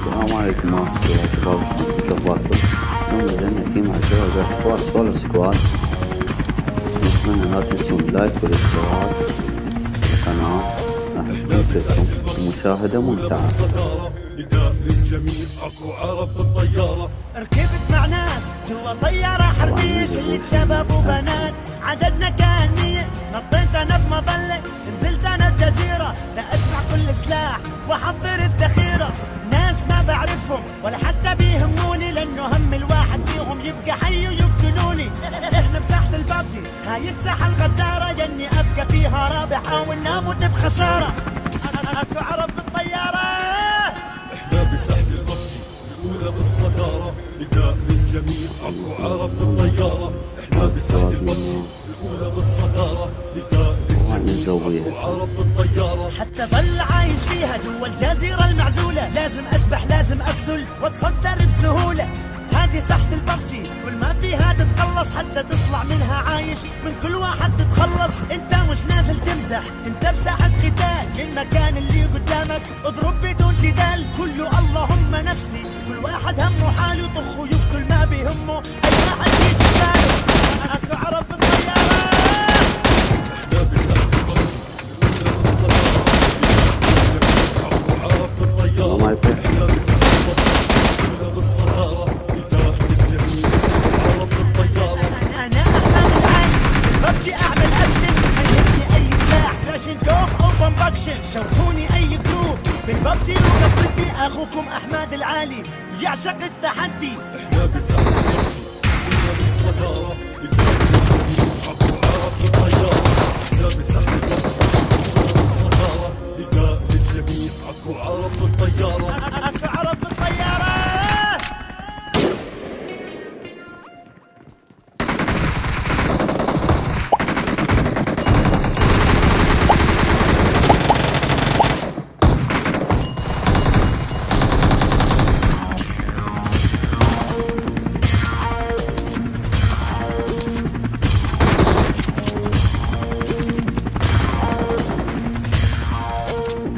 السلام عليكم ورحمة الله شباب، شو أخباركم؟ اليوم نزلنا تيم على سيرفر فور سولو سكواد. نتمنى لا تنسون اللايك والاشتراك في القناة، راح يفيدكم المشاهدة ممتعة. نداء للجميع اكو عرب بالطيارة، ركبت مع ناس جوا طيارة حربية شلة شباب وبنات، عددنا كان 100، نطيت انا بمظلة، نزلت انا بجزيرة، لا اسمع كل سلاح واحضر الذخيرة، ناس ما بعرفهم ولا حتى بيهموني، لانه هم الواحد فيهم يبقى حي ويقتلوني. احنا بساحة البابجي هاي الساحة الغدارة، جني ابقى فيها رابح او اموت بخسارة. اكو عرب بالطيارة، احنا بساحة الببجي الاولى بالصدارة، نداء للجميع اكو عرب بالطيارة، احنا بساحة الببجي الاولى بالصدارة، نداء للجميع اكو عرب بالطيارة. حتى ظل عايش فيها جوا الجزيرة المعزولة، لازم اذبح لازم اقتل واتصدر بسهولة. هذه ساحة الببجي كل ما فيها تتقلص، حتى تطلع منها عايش من كل واحد تتخلص. انت مش نازل تمزح، انت بساحة قتال، للمكان اللي قدامك اضرب بدون جدال. كله اللهم نفسي، كل واحد همه حاله، يطخ ويقتل ما بيهمه اي واحد يجي باله. اكو عرب بالطيارة، احنا بساحة الببجي الاولى بالصدارة، اكو عرب بالطيارة. السلام عليكم. احنا بساحة الببجي الاولى بالصدارة، نداء للجميع اكو عرب بالطيارة. انا احمد العالي ببجي اعمل اكشن، ميزني اي سلاح كلاشينكوف او بومباكشن، شوفوني اي جروب بالببجي وقبلتي. اخوكم احمد العالي يعشق التحدي. احنا بساحة الببجي الاولى بالصدارة، نداء للجميع اكو عرب بالطيارة. احنا بساحة الببجي الاولى بالصدارة، نداء للجميع اكو عرب بالطيارة. اكو عرب بالطيارة،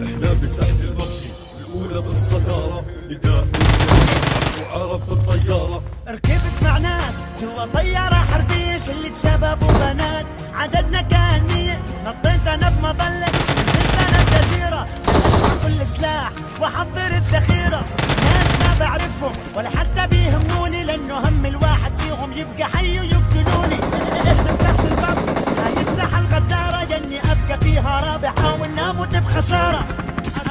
احنا بساحة الببجي الاولى بالصدارة، نداء للجميع اكو عرب بالطيارة. ركبت مع ناس جوا طيارة حربية شلة شباب وبنات، عددنا كان 100، نطيت انا بمظلة، نزلت انا بجزيرة، اسمع كل سلاح واحضر الذخيرة، ناس ما بعرفهم ولا حتى بيهموني، لانه هم الواحد فيهم يبقى حي ويقتلوني. احنا بساحة البابجي هاي الساحة الغدارة، جني ابقى فيها رابح او اموت بخسارة.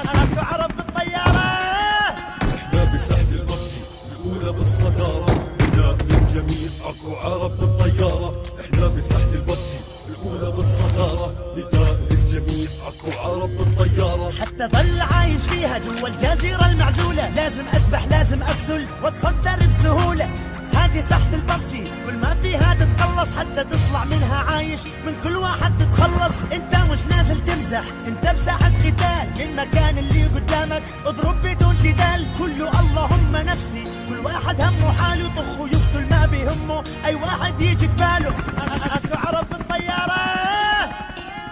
اكو عرب بالطيارة، احنا بساحة الببجي الاولى بالصدارة، نداء للجميع اكو عرب بالطيارة. احنا بساحة الببجي الاولى بالصدارة، نداء للجميع اكو عرب بالطيارة. حتى ظل عايش فيها جوا الجزيرة المعزولة، لازم اذبح لازم اقتل واتصدر بسهولة. هذه ساحة الببجي كل ما فيها تتقلص، حتى تطلع منها عايش من كل واحد تتخلص. انت مش نازل تمزح، انت بساحة قتال، للمكان اللي قدامك اضرب بدون جدال. كله اللهم نفسي، كل واحد همه حاله، يطخ ويقتل ما بيهمه اي واحد يجي بباله. اكو عرب بالطيارة،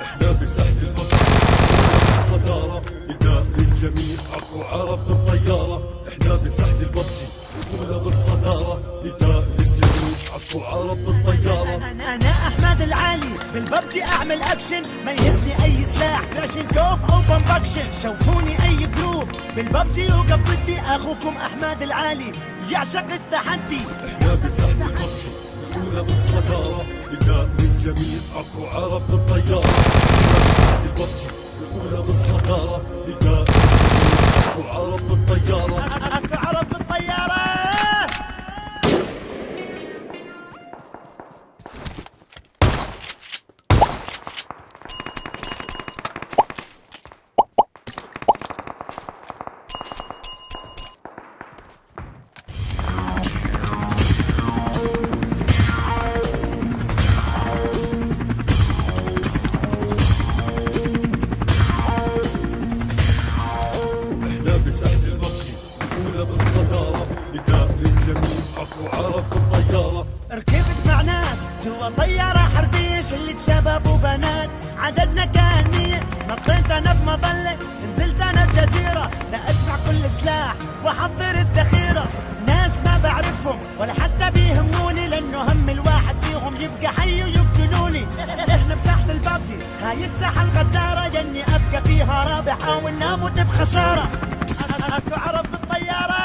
احنا بساحة الببجي بالصدارة، نداء للجميع اكو عرب بالطيارة. احنا بساحة الببجي الاولى بالصدارة، نداء للجميع اكو عرب بالطيارة. انا احمد العالي بالببجي اعمل اكشن، ميزني اي سلاح كلاشينكوف او بومباكشن، شوفوني اي جروب بالببجي وقبلتي. اخوكم احمد العالي يعشق التحدي. احنا بساحة الببجي الاولى بالصدارة، نداء للجميع اكو عرب بالطيارة. احنا بساحة الببجي الاولى بالصدارة، نداء للجميع اكو عرب بالطيارة. اكو عرب بالطيارة، احنا بساحة الببجي الاولى بالصدارة، نداء للجميع اكو عرب بالطيارة. ركبت مع ناس جوا طيارة حربية شلة شباب وبنات، عددنا كان 100، نطيت انا بمظلة، نزلت انا بجزيرة، لا اسمع كل سلاح السلاح واحضر الذخيرة. ناس ما بعرفهم ولا حتى بيهموني، لانه هم الواحد فيهم يبقى حي ويقتلوني. احنا بساحة البابجي، هاي الساحة الغدارة، جني ابقى فيها رابح او اموت بخسارة. اكو عرب بالطيارة.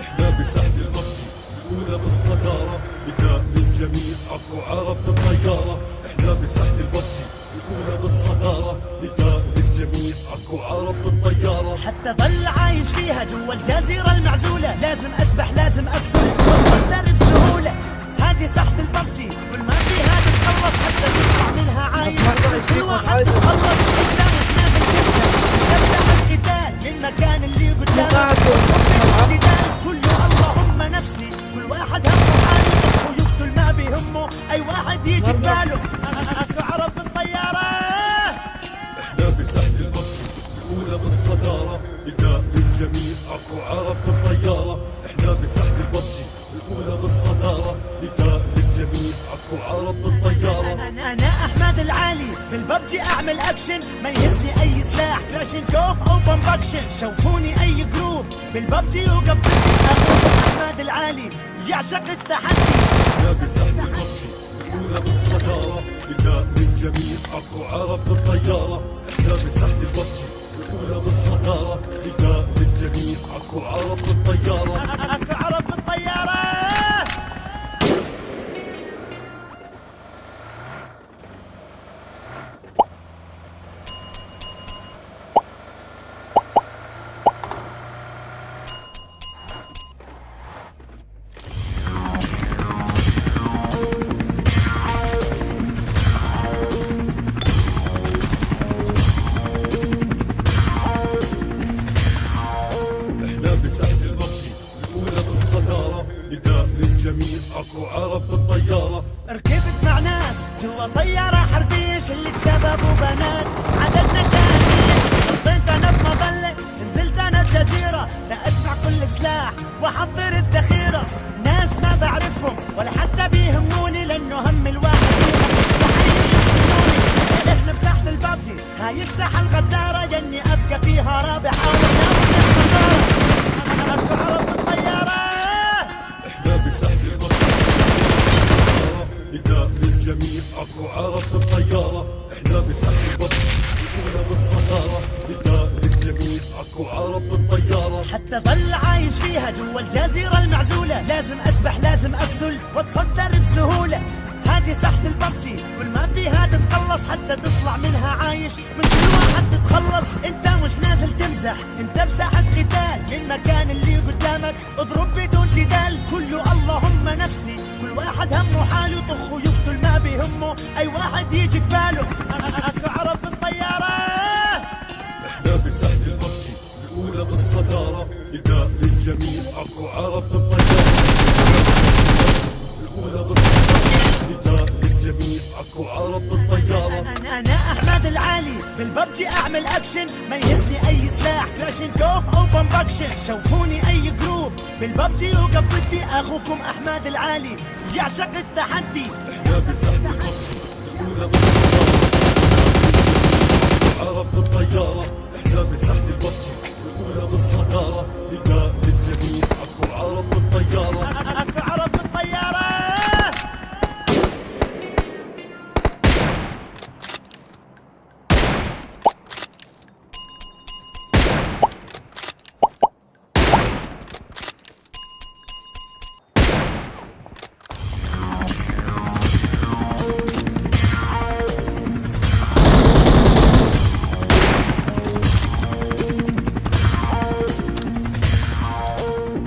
احنا بساحة البابجي الاولى بالصدارة، نداء للجميع اكو عرب بالطيارة. احنا بساحة البابجي الاولى بالصدارة، نداء للجميع اكو عرب بالطيارة. حتى ظل عايش فيها جوا الجزيرة المعزولة، لازم اذبح لازم اقتل واتصدر بسهولة. هذه ساحة الببجي، كل ما فيها تتخلص حتى تطلع منها عايش. كل واحد تتخلص قدامك نازل جبهة، تفتح القتال للمكان اللي قدامك. الجدال كله اللهم نفسي، كل واحد همه حاله ويقتل ما بيهمه اي واحد يجي بباله. اكو عرب بالطيارة. احنا بساحة البابجي الاولى بالصدارة، نداء للجميع اكو عرب بالطيارة. احنا بساحة البابجي الاولى بالصدارة، نداء للجميع اكو عرب بالطيارة. انا احمد العالي بالببجي اعمل اكشن، ميزني اي سلاح كلاشين كوف او بومباكشن. شوفوني اي جروب بالببجي وقبضتي، اخوكم احمد العالي يعشق التحدي. احنا بساحة البابجي الاولى بالصدارة، نداء للجميع اكو عرب بالطيارة. احنا بساحة البابجي الاولى بالصدارة، نداء للجميع اكو عرب بالطيارة. اكو عرب بالطيارة. احنا بساحة البابجي الاولى بالصدارة، نداء للجميع اكو عرب بالطيارة. ركبت مع ناس جوا طيارة حربية، شلة شباب وبنات عددنا كان 100. نطيت انا بمظلة، نزلت انا بجزيرة، لأجمع كل سلاح واحضر الذخيرة. ناس ما بعرفهم ولا حتى بيهموني، لانه هم الواحد فيهم يقتلوني. احنا بساحة البابجي، هاي الساحة الغدارة، جني ابقى فيها رابح او اموت بخسارة. اكو عرب بالطيارة. احنا بساحة البابجي نداء للجميع اكو عرب بالطيارة. احنا بساحة البابجي الاولى بالصدارة، نداء للجميع اكو عرب بالطيارة. حتى ظل عايش فيها جوا الجزيرة المعزولة، لازم اذبح لازم اقتل واتصدر بسهولة. هذه ساحة الببجي، كل ما فيها تتخلص حتى تطلع منها عايش. من كل واحد تتخلص، انت مش نازل تمزح، انت بساحة قتال للمكان اللي قدامك. اضرب بدون جدال، كله اللهم نفسي، كل واحد همه حاله طخ ويقتل ما بيهمه اي واحد يجي بباله. اكو عرب بالطيارة. احنا بساحة البابجي الاولى بالصدارة، نداء للجميع اكو عرب بالطيارة. الاولى بالصدارة، نداء للجميع اكو عرب بالطيارة. انا احمد العالي بالببجي اعمل اكشن، ميزني اي سلاح كلاشين كوف او بومباكشن. شوفوني اي جروب بالببجي وقبضتي، اخوكم احمد العالي يعشق التحدي. احنا بساحة البابجي الاولى بالصدارة، عرب بالطيارة. احنا بساحة البابجي الاولى بالصدارة، نداء للجميع اكو عرب بالطيارة. اكو عرب بالطيارة.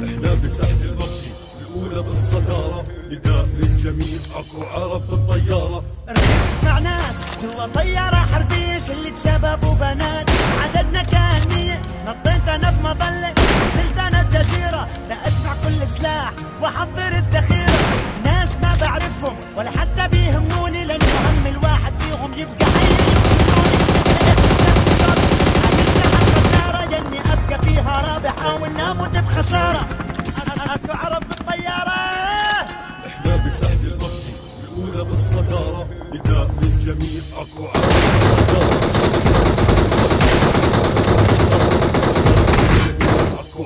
احنا بساحة البابجي الاولى بالصدارة، نداء للجميع اكو عرب بالطيارة. ركبت مع ناس جوا طيارة حربية، شلة شباب وبنات عددنا كان 100. نطيت انا بمظلة، نزلت انا بجزيرة، لأجمع كل سلاح واحضر الذخيرة. ناس ما بعرفهم ولا حتى بيهموني، لانه هم الواحد فيهم يبقى حي ويقتلوني. جني ابقى فيها رابح او اموت بخسارة. اكو عرب بالطيارة. احنا بساحة البابجي الاولى بالصدارة، نداء للجميع اكو عرب بالطيارة. اكو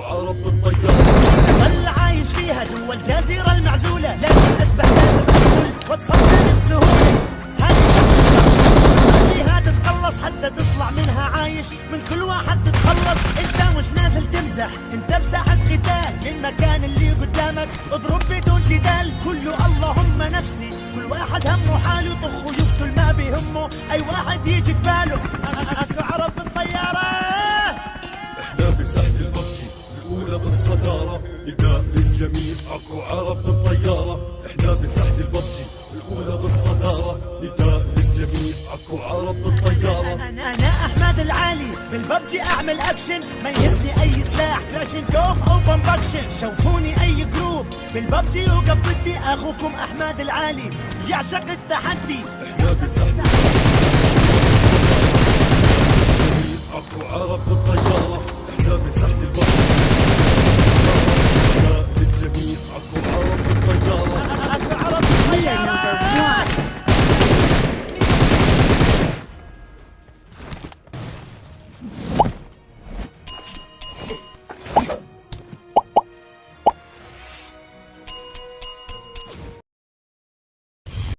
سلاح، انت بساحة قتال للمكان اللي قدامك اضرب بدون جدال. كله اللهم نفسي، كل واحد همه حاله، طخ ويقتل ما بيهمه اي واحد يجي قباله. اكو عرب بالطيارة. احنا بساحة الببجي الأولى بالصدارة، نداء للجميع اكو عرب بالطيارة. احنا بساحة الببجي الأولى بالصدارة، نداء للجميع اكو عرب بالطيارة. انا احمد العالي بالببجي اعمل اكشن، ميزني اي سلاح كلاشينكوف او بومباكشن. شوفوني اي جروب بالببجي وقف ضدي، اخوكم احمد العالي يعشق التحدي. احنا بساحة اكو عرب بالطيارة. احنا بساحة الببجي